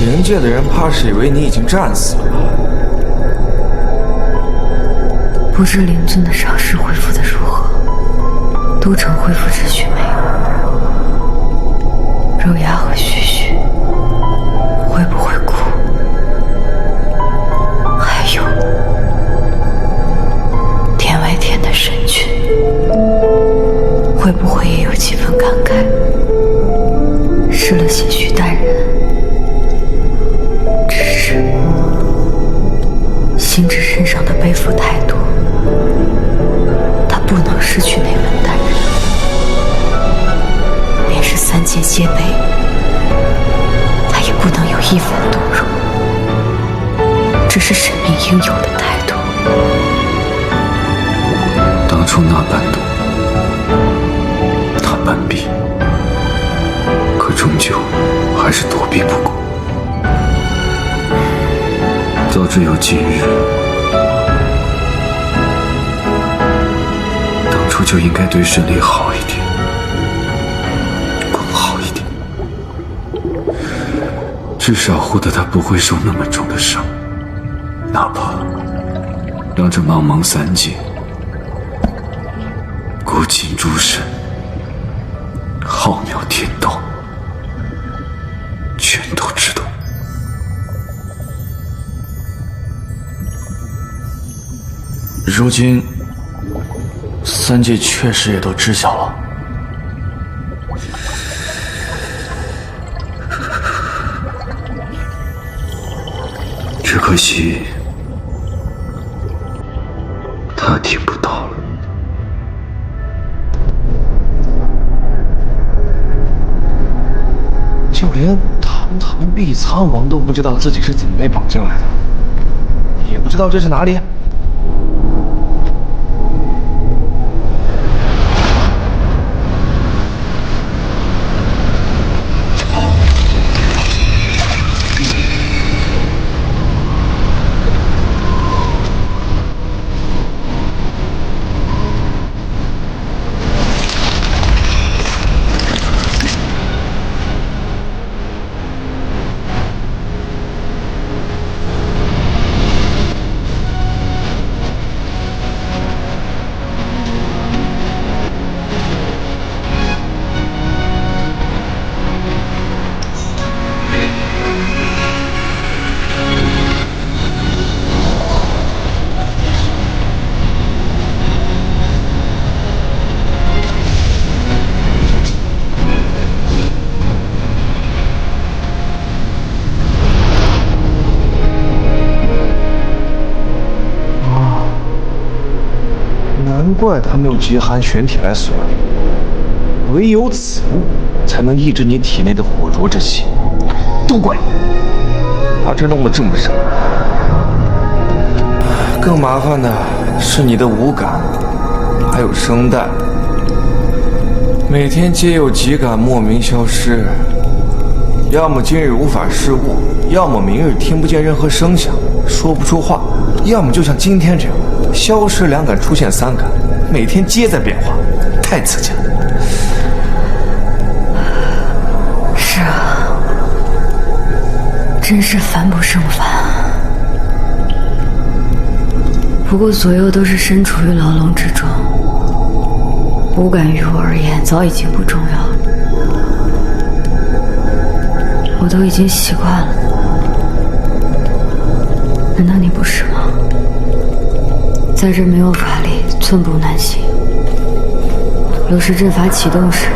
灵界的人怕是以为你已经战死了。不知灵尊的伤势恢复的如何？都城恢复秩序没有？肉芽和旭旭会不会哭？还有天外天的神君会不会也有几分感慨？失了些许淡然，只是心之身上的背负太多，他不能失去那份淡然。便是3界皆悲，他也不能有一分动容，这是神明应有的态度。当初那般怒，他般避，可终究还是躲避不过。早知有今日，当初就应该对神力好一点，更好一点，至少护得他不会受那么重的伤，哪怕让这茫茫3界古今诸神浩渺天道全都知道。如今3界确实也都知晓了。只可惜他听不到了。就连堂堂毕苍王都不知道自己是怎么被绑进来的，也不知道这是哪里。难怪他没有极寒玄铁来损你，唯有此物才能抑制你体内的火灼之气。都怪你，把这弄得这么深。更麻烦的是你的五感，还有声带，每天皆有几感莫名消失，要么今日无法视物，要么明日听不见任何声响，说不出话，要么就像今天这样，消失2感出现3感，每天皆在变化，太刺激了。是啊，真是烦不胜烦。不过左右都是身处于牢笼之中，5感于我而言早已经不重要了，我都已经习惯了。难道你不是吗？在这没有法力，寸步难行。有时阵法启动时，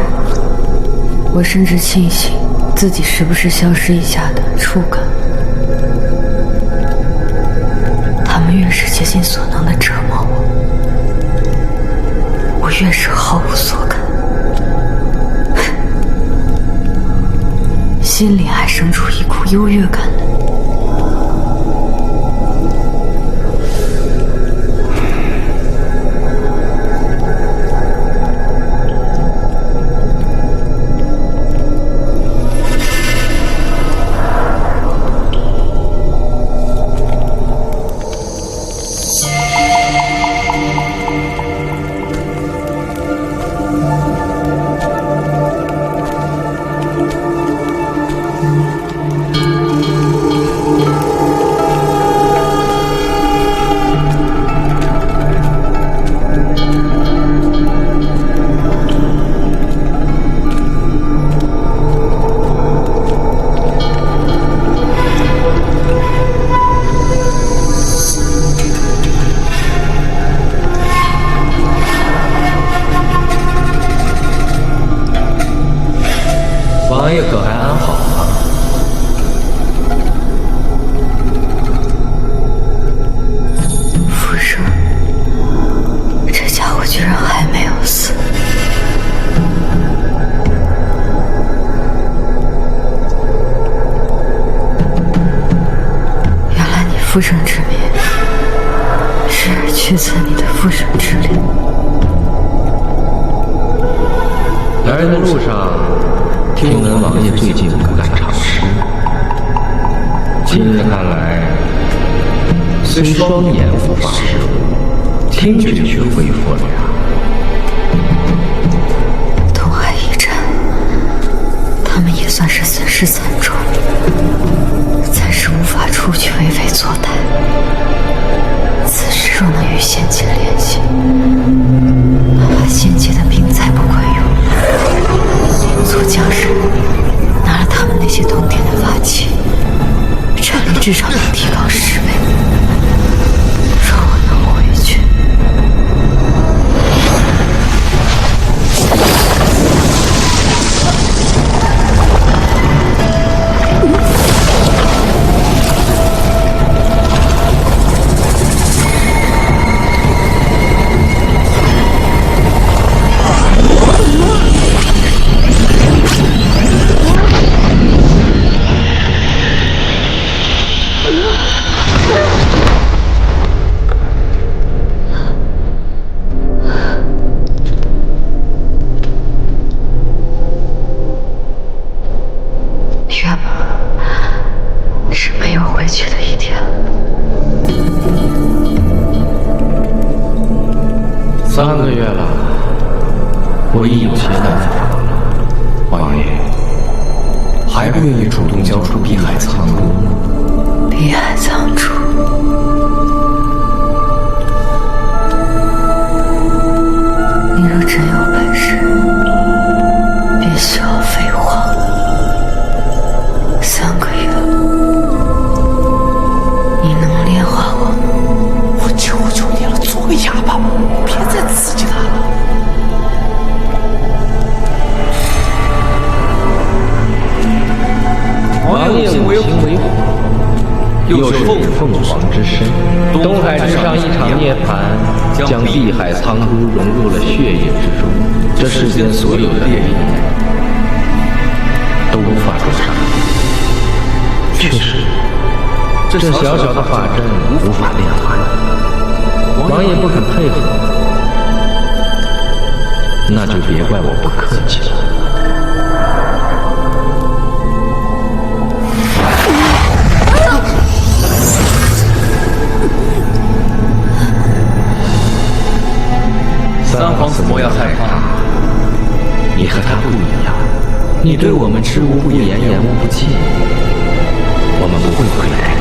我甚至庆幸自己时不时消失一下的触感。他们越是竭尽所能的折磨我，我越是毫无所感，心里还生出一股优越感来。王爷可还安好吗？傅生，这家伙居然还没有死。原来你复生之谜是去自你的复生之力。来人的路上，听闻王爷最近不敢尝试，今日看来，虽双眼无法视物，听觉却恢复了呀。东海一战，他们也算是损失惨重，暂时无法出去为非作歹。此时若能与仙界联系，哪怕仙界的兵再不管用，做将士拿了他们那些通天的法器，战力至少能提高10倍。若我能回去，月末是没有回去的一天了。 3个月了，我已有些难烦了。王爷，还不愿意主动交出碧海苍珠？碧海苍珠，你若真有本事，别需要废话。3个月，你能炼化我吗？我求求你了，做个哑巴吧，别再刺激他了。王爷无情为火，又是凤凰之身，东海之上一场涅槃，将碧海苍珠融入了血液之中。这世间所有的烈焰都无法灼伤。确实，这小小的法阵无法炼化。王爷不肯配合，那就别怪我不客气了。你对我们知无不言，言无不尽，我们不会回来。